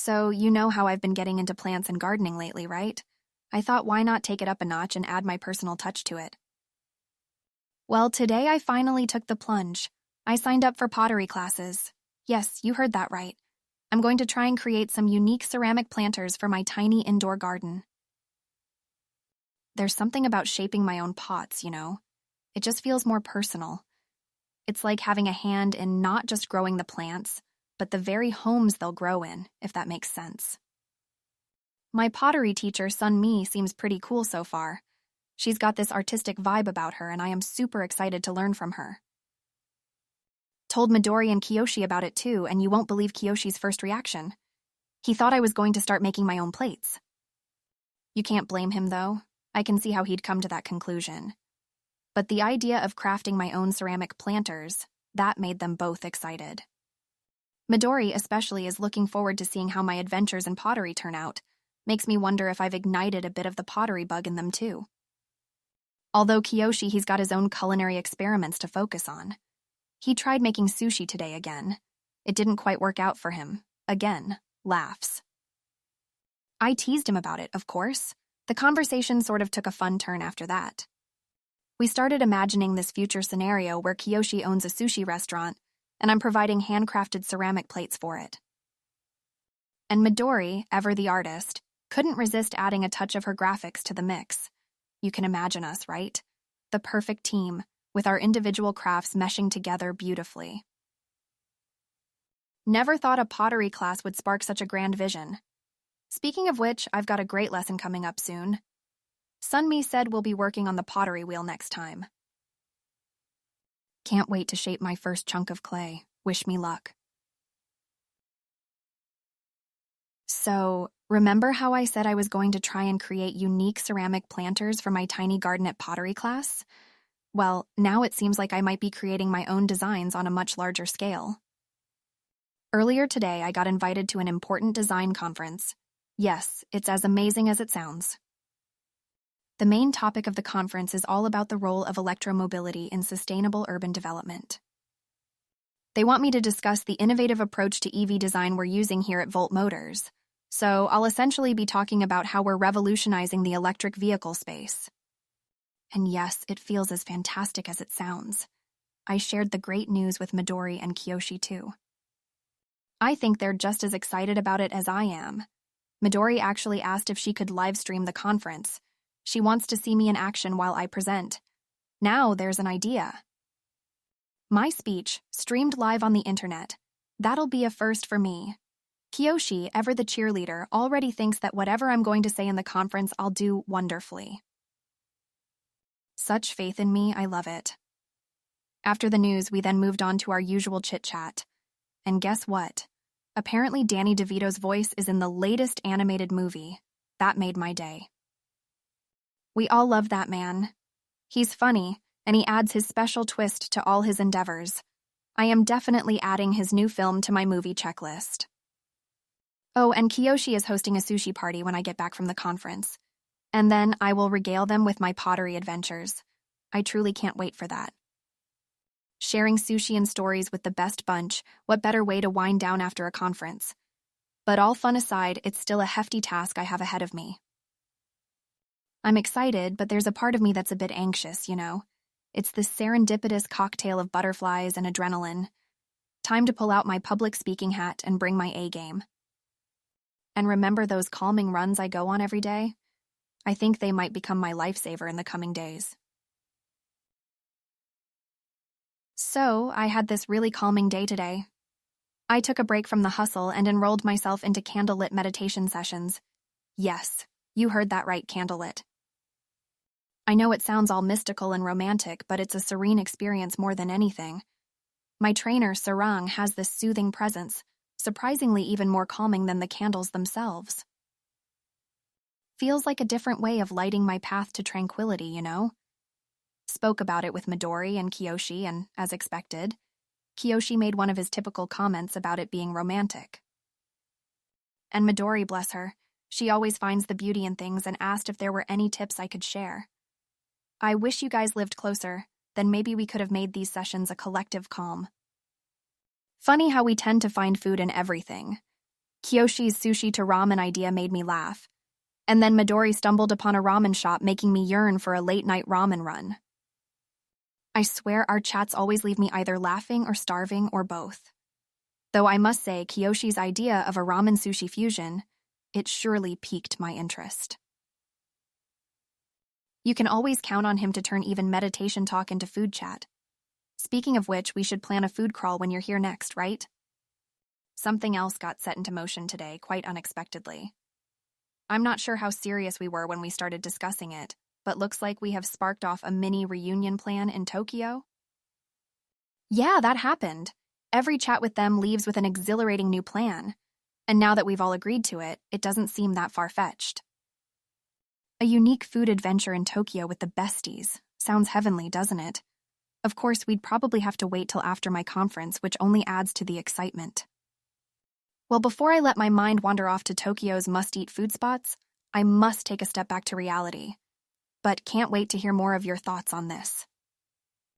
So, you know how I've been getting into plants and gardening lately, right? I thought, why not take it up a notch and add my personal touch to it? Well, today I finally took the plunge. I signed up for pottery classes. Yes, you heard that right. I'm going to try and create some unique ceramic planters for my tiny indoor garden. There's something about shaping my own pots, you know? It just feels more personal. It's like having a hand in not just growing the plants, but the very homes they'll grow in, if that makes sense. My pottery teacher, Sun Mi, seems pretty cool so far. She's got this artistic vibe about her, and I am super excited to learn from her. Told Midori and Kiyoshi about it too, and you won't believe Kiyoshi's first reaction. He thought I was going to start making my own plates. You can't blame him, though. I can see how he'd come to that conclusion. But the idea of crafting my own ceramic planters, that made them both excited. Midori especially is looking forward to seeing how my adventures in pottery turn out. Makes me wonder if I've ignited a bit of the pottery bug in them too. Although Kiyoshi, he's got his own culinary experiments to focus on. He tried making sushi today again. It didn't quite work out for him. Again, laughs. I teased him about it, of course. The conversation sort of took a fun turn after that. We started imagining this future scenario where Kiyoshi owns a sushi restaurant, and I'm providing handcrafted ceramic plates for it. And Midori, ever the artist, couldn't resist adding a touch of her graphics to the mix. You can imagine us, right? The perfect team, with our individual crafts meshing together beautifully. Never thought a pottery class would spark such a grand vision. Speaking of which, I've got a great lesson coming up soon. Sun Mi said we'll be working on the pottery wheel next time. Can't wait to shape my first chunk of clay. Wish me luck. So, remember how I said I was going to try and create unique ceramic planters for my tiny garden at pottery class? Well, now it seems like I might be creating my own designs on a much larger scale. Earlier today, I got invited to an important design conference. Yes, it's as amazing as it sounds. The main topic of the conference is all about the role of electromobility in sustainable urban development. They want me to discuss the innovative approach to EV design we're using here at Volt Motors, so I'll essentially be talking about how we're revolutionizing the electric vehicle space. And yes, it feels as fantastic as it sounds. I shared the great news with Midori and Kiyoshi too. I think they're just as excited about it as I am. Midori actually asked if she could live stream the conference. She wants to see me in action while I present. Now there's an idea. My speech, streamed live on the internet. That'll be a first for me. Kiyoshi, ever the cheerleader, already thinks that whatever I'm going to say in the conference, I'll do wonderfully. Such faith in me, I love it. After the news, we then moved on to our usual chit-chat. And guess what? Apparently Danny DeVito's voice is in the latest animated movie. That made my day. We all love that man. He's funny, and he adds his special twist to all his endeavors. I am definitely adding his new film to my movie checklist. Oh, and Kiyoshi is hosting a sushi party when I get back from the conference. And then I will regale them with my pottery adventures. I truly can't wait for that. Sharing sushi and stories with the best bunch, what better way to wind down after a conference? But all fun aside, it's still a hefty task I have ahead of me. I'm excited, but there's a part of me that's a bit anxious, you know? It's this serendipitous cocktail of butterflies and adrenaline. Time to pull out my public speaking hat and bring my A-game. And remember those calming runs I go on every day? I think they might become my lifesaver in the coming days. So, I had this really calming day today. I took a break from the hustle and enrolled myself into candlelit meditation sessions. Yes, you heard that right, candlelit. I know it sounds all mystical and romantic, but it's a serene experience more than anything. My trainer, Sarang, has this soothing presence, surprisingly even more calming than the candles themselves. Feels like a different way of lighting my path to tranquility, you know? Spoke about it with Midori and Kiyoshi, and, as expected, Kiyoshi made one of his typical comments about it being romantic. And Midori, bless her, she always finds the beauty in things and asked if there were any tips I could share. I wish you guys lived closer, then maybe we could have made these sessions a collective calm. Funny how we tend to find food in everything. Kyoshi's sushi to ramen idea made me laugh. And then Midori stumbled upon a ramen shop, making me yearn for a late-night ramen run. I swear our chats always leave me either laughing or starving or both. Though I must say, Kyoshi's idea of a ramen sushi fusion, it surely piqued my interest. You can always count on him to turn even meditation talk into food chat. Speaking of which, we should plan a food crawl when you're here next, right? Something else got set into motion today, quite unexpectedly. I'm not sure how serious we were when we started discussing it, but looks like we have sparked off a mini reunion plan in Tokyo. Yeah, that happened. Every chat with them leaves with an exhilarating new plan. And now that we've all agreed to it, it doesn't seem that far-fetched. A unique food adventure in Tokyo with the besties. Sounds heavenly, doesn't it? Of course, we'd probably have to wait till after my conference, which only adds to the excitement. Well, before I let my mind wander off to Tokyo's must-eat food spots, I must take a step back to reality. But can't wait to hear more of your thoughts on this.